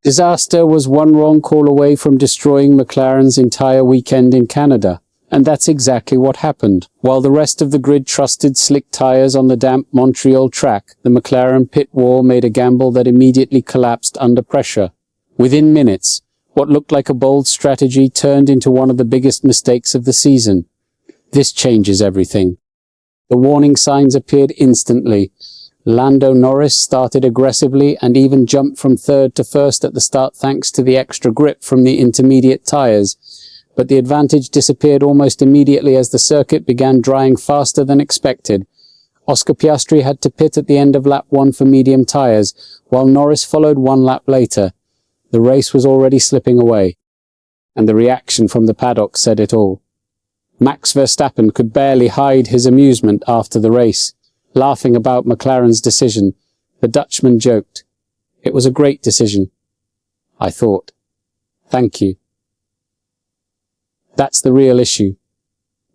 Disaster was one wrong call away from destroying McLaren's entire weekend in Canada. And that's exactly what happened. While the rest of the grid trusted slick tyres on the damp Montreal track, the McLaren pit wall made a gamble that immediately collapsed under pressure. Within minutes, what looked like a bold strategy turned into one of the biggest mistakes of the season. This changes everything. The warning signs appeared instantly. Lando Norris started aggressively and even jumped from third to first at the start thanks to the extra grip from the intermediate tyres. But the advantage disappeared almost immediately as the circuit began drying faster than expected. Oscar Piastri had to pit at the end of lap 1 for medium tyres, while Norris followed 1 lap later. The race was already slipping away, and the reaction from the paddock said it all. Max Verstappen could barely hide his amusement after the race. Laughing about McLaren's decision, the Dutchman joked, "It was a great decision, I thought. Thank you." That's the real issue.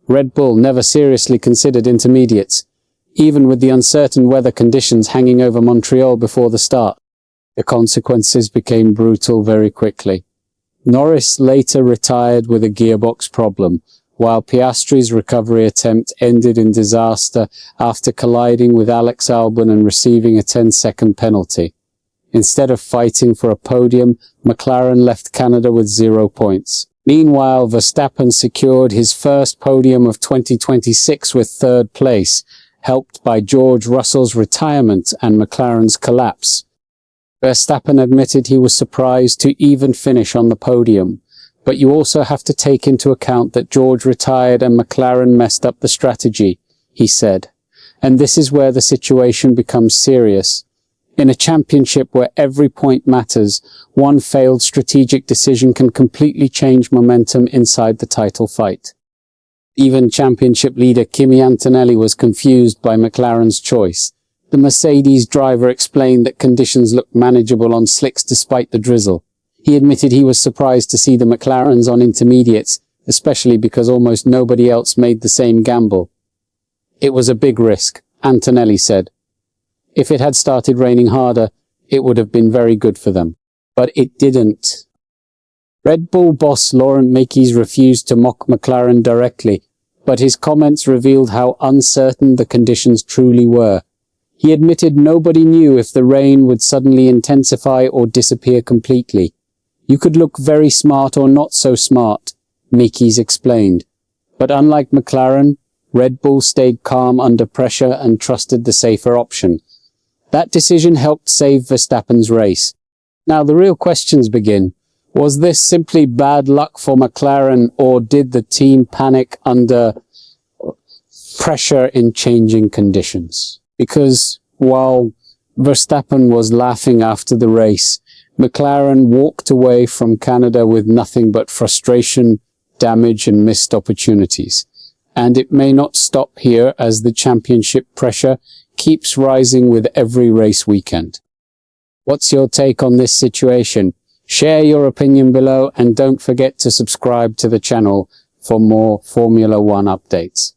Red Bull never seriously considered intermediates, even with the uncertain weather conditions hanging over Montreal before the start. The consequences became brutal very quickly. Norris later retired with a gearbox problem, while Piastri's recovery attempt ended in disaster after colliding with Alex Albon and receiving a 10-second penalty. Instead of fighting for a podium, McLaren left Canada with 0 points. Meanwhile, Verstappen secured his first podium of 2026 with 3rd place, helped by George Russell's retirement and McLaren's collapse. Verstappen admitted he was surprised to even finish on the podium. But you also have to take into account that George retired and McLaren messed up the strategy, he said. And this is where the situation becomes serious. In a championship where every point matters, one failed strategic decision can completely change momentum inside the title fight. Even championship leader Kimi Antonelli was confused by McLaren's choice. The Mercedes driver explained that conditions looked manageable on slicks despite the drizzle. He admitted he was surprised to see the McLarens on intermediates, especially because almost nobody else made the same gamble. "It was a big risk," Antonelli said. "If it had started raining harder, it would have been very good for them. But it didn't." Red Bull boss Laurent Mekies refused to mock McLaren directly, but his comments revealed how uncertain the conditions truly were. He admitted nobody knew if the rain would suddenly intensify or disappear completely. "You could look very smart or not so smart," Mekies explained. But unlike McLaren, Red Bull stayed calm under pressure and trusted the safer option. That decision helped save Verstappen's race. Now the real questions begin. Was this simply bad luck for McLaren, or did the team panic under pressure in changing conditions? Because while Verstappen was laughing after the race, McLaren walked away from Canada with nothing but frustration, damage and missed opportunities. And it may not stop here as the championship pressure keeps rising with every race weekend. What's your take on this situation? Share your opinion below and don't forget to subscribe to the channel for more Formula One updates.